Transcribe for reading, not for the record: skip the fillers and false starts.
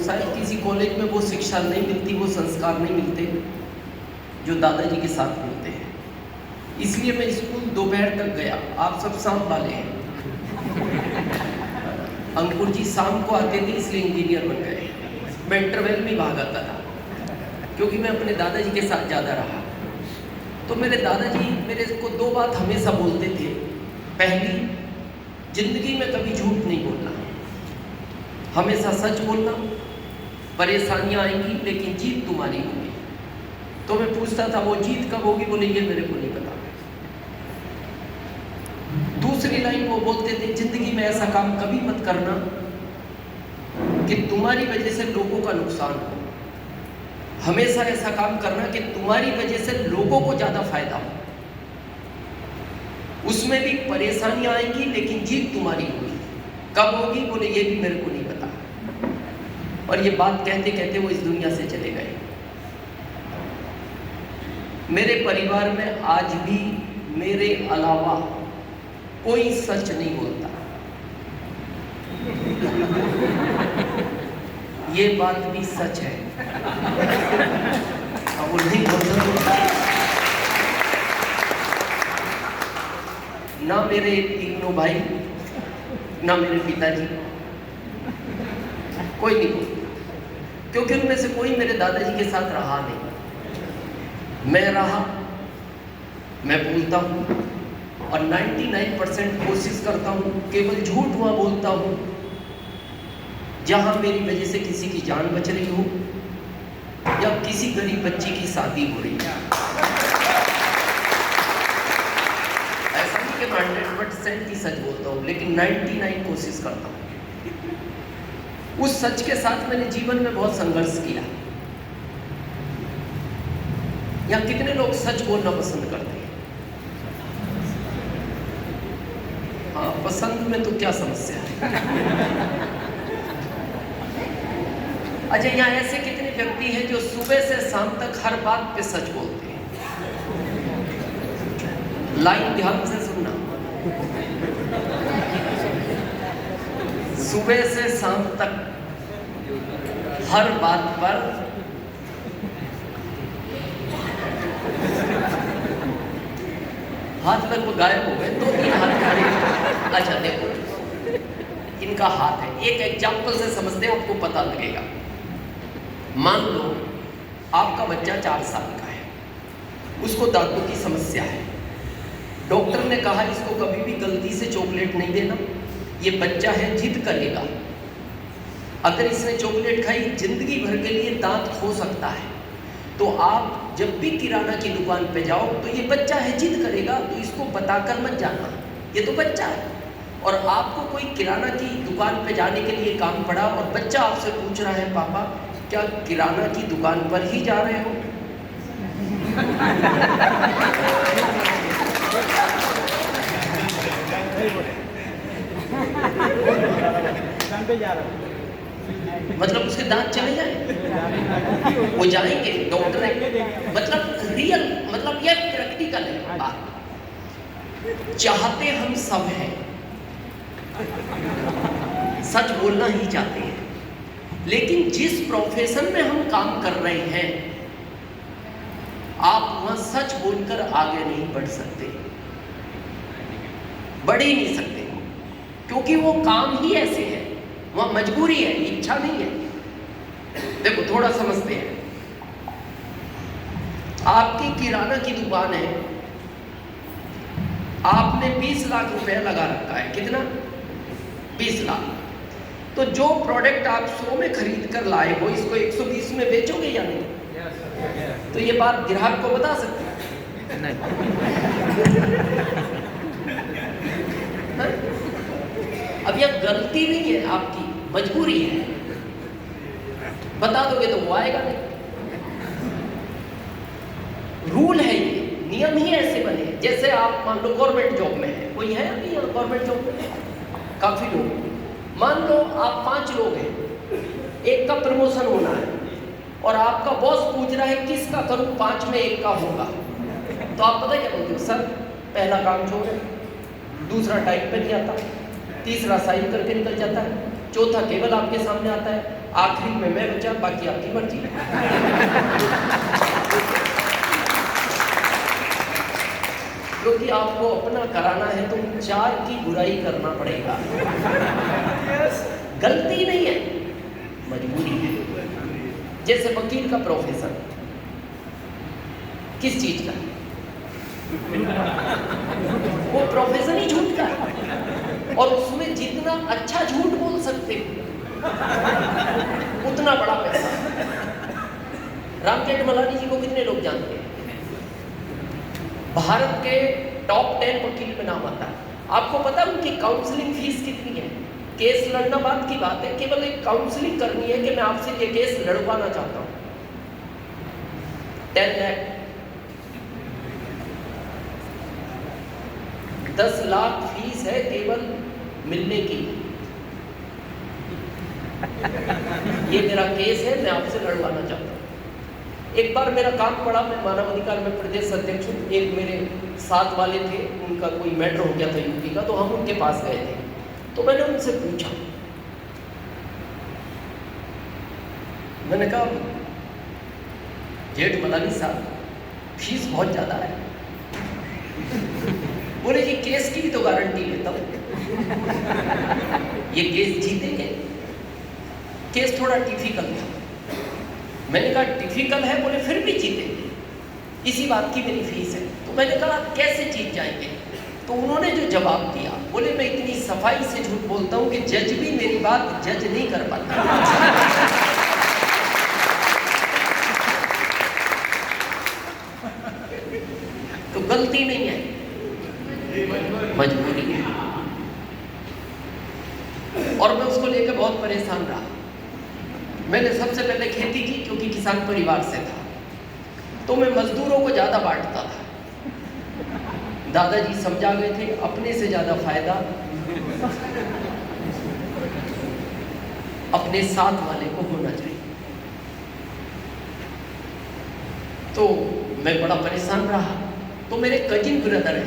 शायद किसी कॉलेज में वो शिक्षा नहीं मिलती, वो संस्कार नहीं मिलते जो दादाजी के साथ मिलते हैं। इसलिए मैं स्कूल दोपहर तक गया। आप सब शाम वाले हैं। अंकुर जी शाम को आते थे इसलिए इंजीनियर बन गए। मैं इंटरवल में भाग आता था क्योंकि मैं अपने दादाजी के साथ ज़्यादा रहा। तो मेरे दादाजी मेरे को दो बात हमेशा बोलते थे। पहली, जिंदगी में कभी झूठ नहीं बोलना, हमेशा सच बोलना। परेशानियां आएंगी लेकिन जीत तुम्हारी होगी। तो मैं पूछता था वो जीत कब होगी? बोले ये मेरे को नहीं पता। दूसरी लाइन वो बोलते थे, जिंदगी में ऐसा काम कभी मत करना कि तुम्हारी वजह से लोगों का नुकसान हो। हमेशा ऐसा काम करना कि तुम्हारी वजह से लोगों को ज्यादा फायदा हो। उसमें भी परेशानियां आएंगी लेकिन जीत तुम्हारी होगी। कब होगी? बोले ये भी मेरे को नहीं पता। और ये बात कहते कहते वो इस दुनिया से चले गए। मेरे परिवार में आज भी मेरे अलावा कोई सच नहीं बोलता। ये बात भी सच है। अब वो नहीं बोलता। ना मेरे तीनों भाई, ना मेरे पिताजी, कोई नहीं बोलता क्योंकि उनमें से कोई मेरे दादाजी के साथ रहा नहीं। मैं रहा, मैं बोलता हूँ और 99% कोशिश करता हूँ केवल झूठ वहाँ बोलता हूँ जहाँ मेरी वजह से किसी की जान बच रही हो या किसी गरीब बच्ची की शादी हो रही है। ऐसा नहीं कि मैं 100% ही सच बोलता हूँ, लेकिन 99 कोशिश करता हूँ। उस सच के साथ मैंने जीवन में बहुत संघर्ष किया। या कितने लोग सच बोलना पसंद करते हैं? हाँ, पसंद में तो क्या समस्या है। अच्छा, यहाँ ऐसे कितने व्यक्ति हैं जो सुबह से शाम तक हर बात पे सच बोलते हैं? लाइन ध्यान से सुनना। सुबह से शाम तक हर बात पर हाथ लगभग गायब हो गए। 2-3 हाथ खड़े। अच्छा देखो, इनका हाथ है। एक एग्जाम्पल से समझते हैं, आपको पता लगेगा। मान लो आपका बच्चा 4 साल का है, उसको दांतों की समस्या है। डॉक्टर ने कहा इसको कभी भी गलती से चॉकलेट नहीं देना, ये बच्चा है, जिद करेगा। अगर इसने चॉकलेट खाई जिंदगी भर के लिए दांत खो सकता है। तो आप जब भी किराना की दुकान पे जाओ तो ये बच्चा है, जिद करेगा, तो इसको बताकर मत जाना, ये तो बच्चा है। और आपको कोई किराना की दुकान पे जाने के लिए काम पड़ा और बच्चा आपसे पूछ रहा है, पापा क्या किराना की दुकान पर ही जा रहे हो? मतलब उसके दांत चले जाए? वो जाएंगे, डॉक्टर है। मतलब रियल, मतलब ये प्रैक्टिकल है बात। चाहते हम सब हैं, सच बोलना ही चाहते हैं, लेकिन जिस प्रोफेशन में हम काम कर रहे हैं आप वहां सच बोलकर आगे नहीं बढ़ सकते, बढ़ ही नहीं सकते, क्योंकि वो काम ही ऐसे है, वहां मजबूरी है, इच्छा नहीं है। देखो थोड़ा समझते हैं। आपकी किराना की दुकान है, आपने 20 लाख रुपया लगा रखा है। कितना? 20 लाख। तो जो प्रोडक्ट आप 100 में खरीद कर लाए हो, इसको 120 में बेचोगे या नहीं? तो ये बात ग्राहक को बता सकते हैं? नहीं। अब यह गलती नहीं है आपकी, मजबूरी है। बता दोगे तो वो आएगा नहीं। रूल है ये, नियम ही ऐसे बने। जैसे आप मान लो गवर्नमेंट जॉब में है, कोई है अभी गवर्नमेंट जॉब में? काफी लोग। मान लो आप 5 लोग हैं, एक का प्रमोशन होना है और आपका बॉस पूछ रहा है किसका करूं, 5 में एक का होगा। तो आप पता क्या बोलते हो? सर पहला काम छोड़ है, दूसरा टाइप पे नहीं आता, तीसरा साइन करके निकल जाता है, चौथा केवल आपके सामने आता है, आखिरी में मैं बचा, बाकी आपकी मर्जी। क्योंकि आपको अपना कराना है तो 4 की बुराई करना पड़ेगा। गलती नहीं है, मजबूरी है। जैसे वकील का प्रोफेसर किस चीज का? वो प्रोफेशन ही झूठ का है, और उसमें जितना अच्छा झूठ बोल सकते उतना बड़ा पैसा। राम जेठमलानी जी को कितने लोग जानते हैं? भारत के टॉप 10 वकील में नाम आता है। आपको पता है उनकी काउंसलिंग फीस कितनी है? केस लड़ना बात की बात है, केवल एक काउंसलिंग करनी है कि मैं आपसे ये केस लड़वाना चाहता हूं, 10 लाख। 10 लाख फीस है केवल मिलने की। ये मेरा केस है, मैं आपसे लड़वाना चाहता हूं। एक बार मेरा काम पड़ा, मैं मानव अधिकार में प्रदेश अध्यक्ष हूँ। एक मेरे साथ वाले थे, उनका कोई मैटर हो गया था यूपी का, तो हम उनके पास गए थे। तो मैंने उनसे पूछा, मैंने कहा जेठमलानी साहब फीस बहुत ज्यादा है। बोले जी केस की भी तो गारंटी लेता हूं, ये केस जीतेंगे। केस थोड़ा डिफिकल्ट था। मैंने कहा डिफिकल्ट है? बोले फिर भी जीतेंगे, इसी बात की मेरी फीस है। तो मैंने कहा कैसे जीत जाएंगे? तो उन्होंने जो जवाब दिया, बोले मैं इतनी सफाई से झूठ बोलता हूं कि जज भी मेरी बात जज नहीं कर पाता। तो गलती नहीं है, मजबूरी है। और मैं उसको लेकर बहुत परेशान रहा। मैंने सबसे पहले खेती की, क्योंकि किसान परिवार से था, तो मैं मजदूरों को ज्यादा बांटता था। दादाजी समझा गए थे, अपने से ज्यादा फायदा अपने साथ वाले को होना चाहिए। तो मैं बड़ा परेशान रहा। तो मेरे कजिन ब्रदर है,